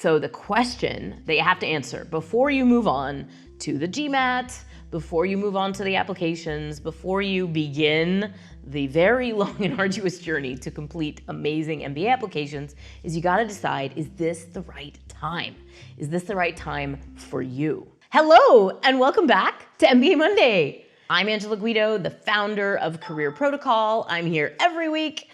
So the question that you have to answer before you move on to the GMAT, before you move on to the applications, before you begin the very long and arduous journey to complete amazing MBA applications, is you gotta decide, is this the right time? Is this the right time for you? Hello, and welcome back to MBA Monday. I'm Angela Guido, the founder of MBA Protocol. I'm here every week,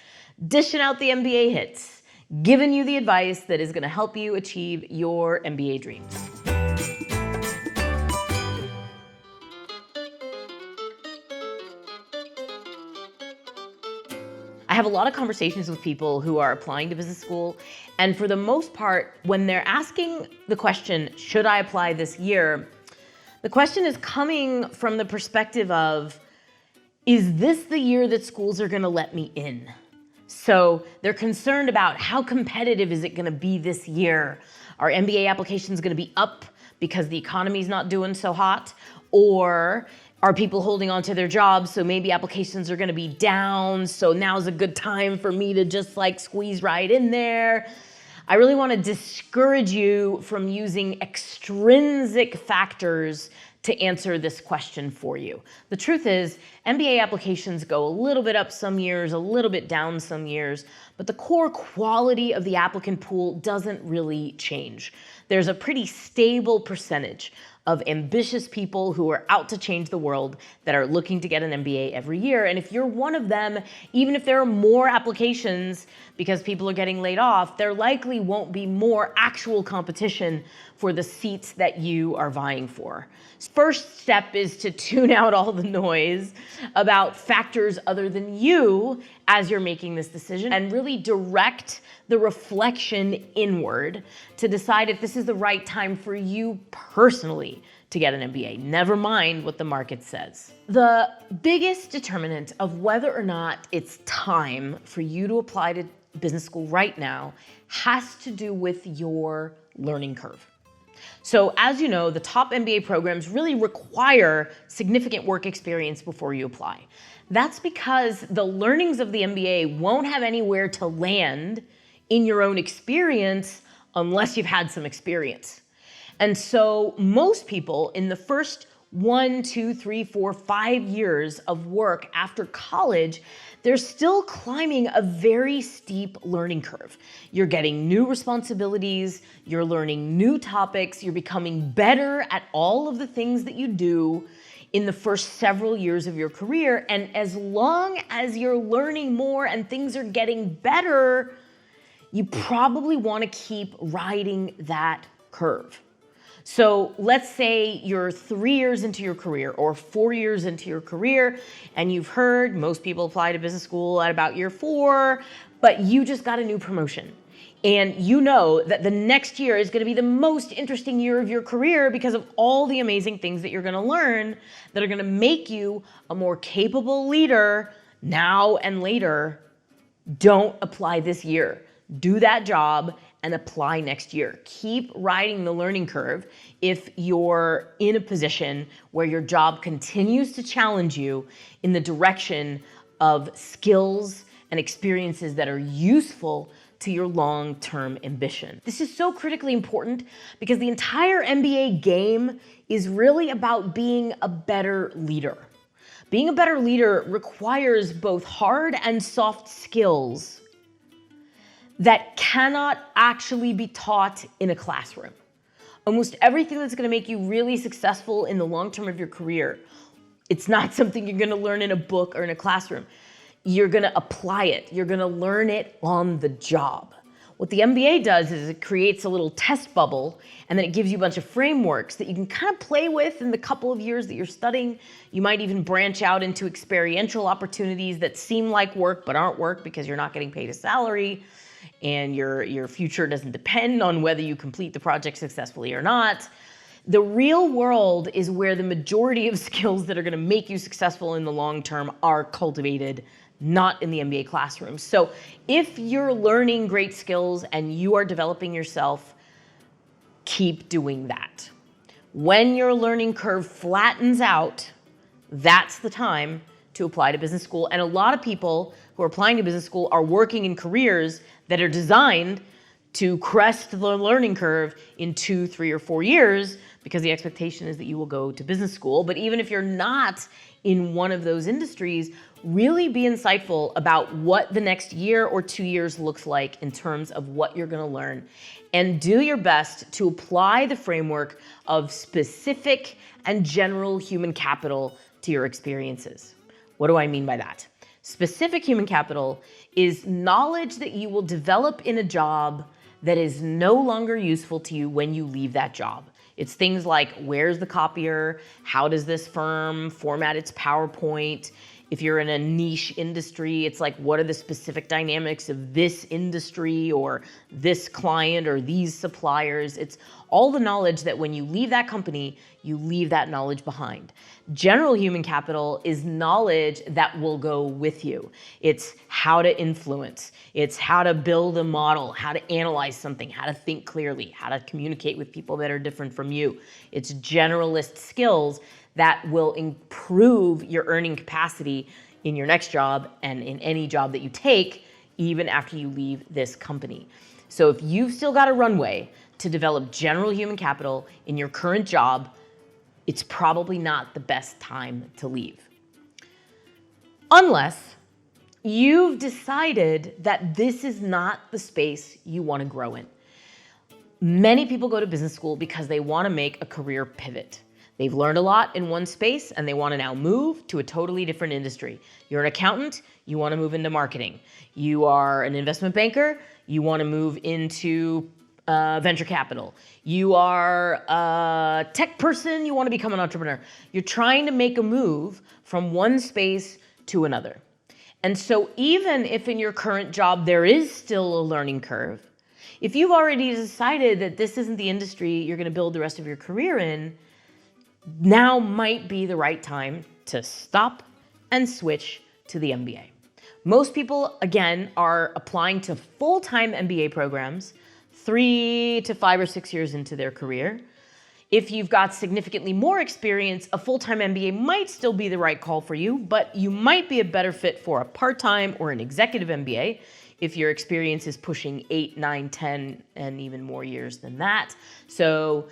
dishing out the MBA hits, giving you the advice that is gonna help you achieve your MBA dreams. I have a lot of conversations with people who are applying to business school, and for the most part, when they're asking the question, should I apply this year? The question is coming from the perspective of, is this the year that schools are gonna let me in? So they're concerned about how competitive is it gonna be this year? Are MBA applications gonna be up because the economy's not doing so hot? Or are people holding on to their jobs, so maybe applications are gonna be down, so now's a good time for me to just like squeeze right in there? I really wanna discourage you from using extrinsic factors to answer this question for you. The truth is, MBA applications go a little bit up some years, a little bit down some years, but the core quality of the applicant pool doesn't really change. There's a pretty stable percentage of ambitious people who are out to change the world that are looking to get an MBA every year. And if you're one of them, even if there are more applications because people are getting laid off, there likely won't be more actual competition for the seats that you are vying for. First step is to tune out all the noise about factors other than you as you're making this decision and really direct the reflection inward to decide if this is the right time for you personally to get an MBA. Never mind what the market says. The biggest determinant of whether or not it's time for you to apply to business school right now has to do with your learning curve. So as you know, the top MBA programs really require significant work experience before you apply. That's because the learnings of the MBA won't have anywhere to land in your own experience unless you've had some experience. And so most people in the first 1, 2, 3, 4, 5 years of work after college, they're still climbing a very steep learning curve. You're getting new responsibilities, you're learning new topics, you're becoming better at all of the things that you do in the first several years of your career. And as long as you're learning more and things are getting better, you probably want to keep riding that curve. So let's say you're 3 years into your career or 4 years into your career, and you've heard most people apply to business school at about year 4, but you just got a new promotion. And you know that the next year is going to be the most interesting year of your career because of all the amazing things that you're going to learn that are going to make you a more capable leader now and later. Don't apply this year. Do that job and apply next year. Keep riding the learning curve if you're in a position where your job continues to challenge you in the direction of skills and experiences that are useful to your long-term ambition. This is so critically important because the entire MBA game is really about being a better leader. Being a better leader requires both hard and soft skills that cannot actually be taught in a classroom. Almost everything that's gonna make you really successful in the long term of your career, it's not something you're gonna learn in a book or in a classroom. You're gonna apply it. You're gonna learn it on the job. What the MBA does is it creates a little test bubble, and then it gives you a bunch of frameworks that you can kind of play with in the couple of years that you're studying. You might even branch out into experiential opportunities that seem like work but aren't work because you're not getting paid a salary, and your future doesn't depend on whether you complete the project successfully or not. The real world is where the majority of skills that are gonna make you successful in the long term are cultivated, not in the MBA classroom. So if you're learning great skills and you are developing yourself, keep doing that. When your learning curve flattens out, that's the time to apply to business school. And a lot of people who are applying to business school are working in careers that are designed to crest the learning curve in 2, 3, or 4 years, because the expectation is that you will go to business school. But even if you're not in one of those industries, really be insightful about what the next year or 2 years looks like in terms of what you're going to learn, and do your best to apply the framework of specific and general human capital to your experiences. What do I mean by that? Specific human capital is knowledge that you will develop in a job that is no longer useful to you when you leave that job. It's things like, where's the copier? How does this firm format its PowerPoint? If you're in a niche industry, it's like, what are the specific dynamics of this industry or this client or these suppliers? It's all the knowledge that when you leave that company, you leave that knowledge behind. General human capital is knowledge that will go with you. It's how to influence. It's how to build a model, how to analyze something, how to think clearly, how to communicate with people that are different from you. It's generalist skills that will improve your earning capacity in your next job and in any job that you take, even after you leave this company. So if you've still got a runway to develop general human capital in your current job, it's probably not the best time to leave. Unless you've decided that this is not the space you want to grow in. Many people go to business school because they want to make a career pivot. They've learned a lot in one space and they want to now move to a totally different industry. You're an accountant, you want to move into marketing. You are an investment banker, you want to move into venture capital. You are a tech person, you want to become an entrepreneur. You're trying to make a move from one space to another. And so even if in your current job there is still a learning curve, if you've already decided that this isn't the industry you're going to build the rest of your career in, now might be the right time to stop and switch to the MBA. Most people, again, are applying to full-time MBA programs 3 to 5 or 6 years into their career. If you've got significantly more experience, a full-time MBA might still be the right call for you, but you might be a better fit for a part-time or an executive MBA if your experience is pushing 8, 9, 10, and even more years than that. So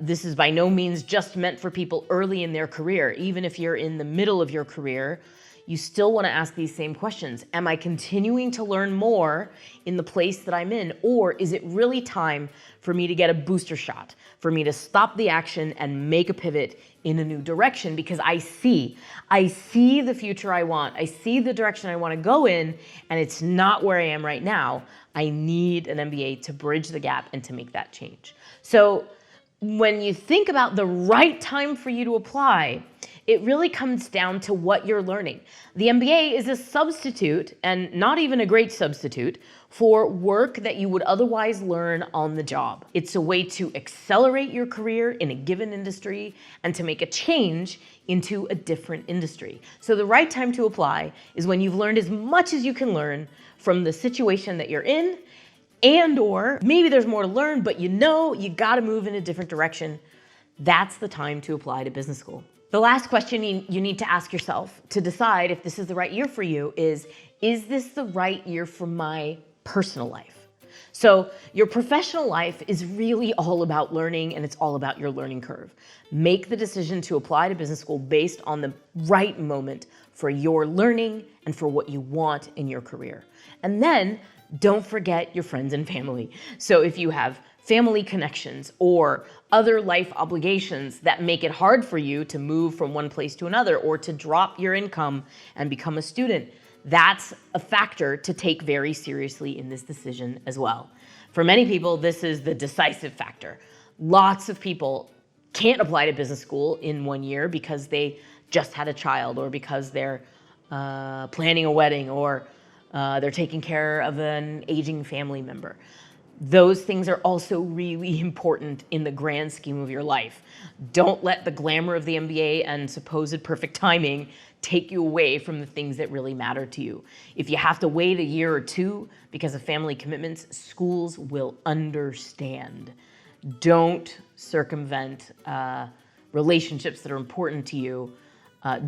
this is by no means just meant for people early in their career. Even if you're in the middle of your career, you still want to ask these same questions. Am I continuing to learn more in the place that I'm in? Or is it really time for me to get a booster shot, for me to stop the action and make a pivot in a new direction? Because I see the future I want. I see the direction I want to go in, and it's not where I am right now. I need an MBA to bridge the gap and to make that change. So when you think about the right time for you to apply, it really comes down to what you're learning. The MBA is a substitute, and not even a great substitute, for work that you would otherwise learn on the job. It's a way to accelerate your career in a given industry and to make a change into a different industry. So the right time to apply is when you've learned as much as you can learn from the situation that you're in, and or maybe there's more to learn, but you know you got to move in a different direction. That's the time to apply to business school. The last question you need to ask yourself to decide if this is the right year for you is this the right year for my personal life? So your professional life is really all about learning, and it's all about your learning curve. Make the decision to apply to business school based on the right moment for your learning and for what you want in your career. And then don't forget your friends and family. So if you have family connections or other life obligations that make it hard for you to move from one place to another or to drop your income and become a student, that's a factor to take very seriously in this decision as well. For many people, this is the decisive factor. Lots of people can't apply to business school in 1 year because they just had a child, or because they're planning a wedding, or they're taking care of an aging family member. Those things are also really important in the grand scheme of your life. Don't let the glamour of the MBA and supposed perfect timing take you away from the things that really matter to you. If you have to wait a year or two because of family commitments, schools will understand. Don't circumvent relationships that are important to you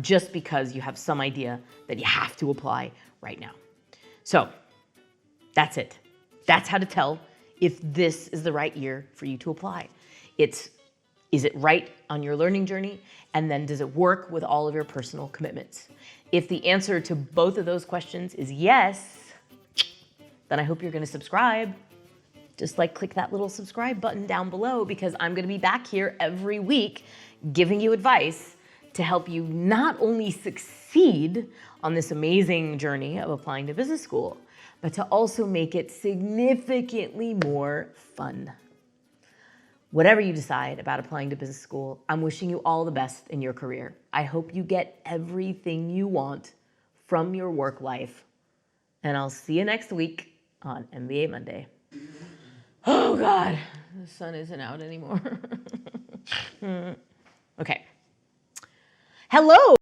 just because you have some idea that you have to apply right now. So that's it. That's how to tell if this is the right year for you to apply. Is it right on your learning journey? And then does it work with all of your personal commitments? If the answer to both of those questions is yes, then I hope you're gonna subscribe. Just like click that little subscribe button down below, because I'm gonna be back here every week giving you advice to help you not only succeed on this amazing journey of applying to business school, but to also make it significantly more fun. Whatever you decide about applying to business school, I'm wishing you all the best in your career. I hope you get everything you want from your work life. And I'll see you next week on MBA Monday. Oh God, the sun isn't out anymore. Okay. Hello.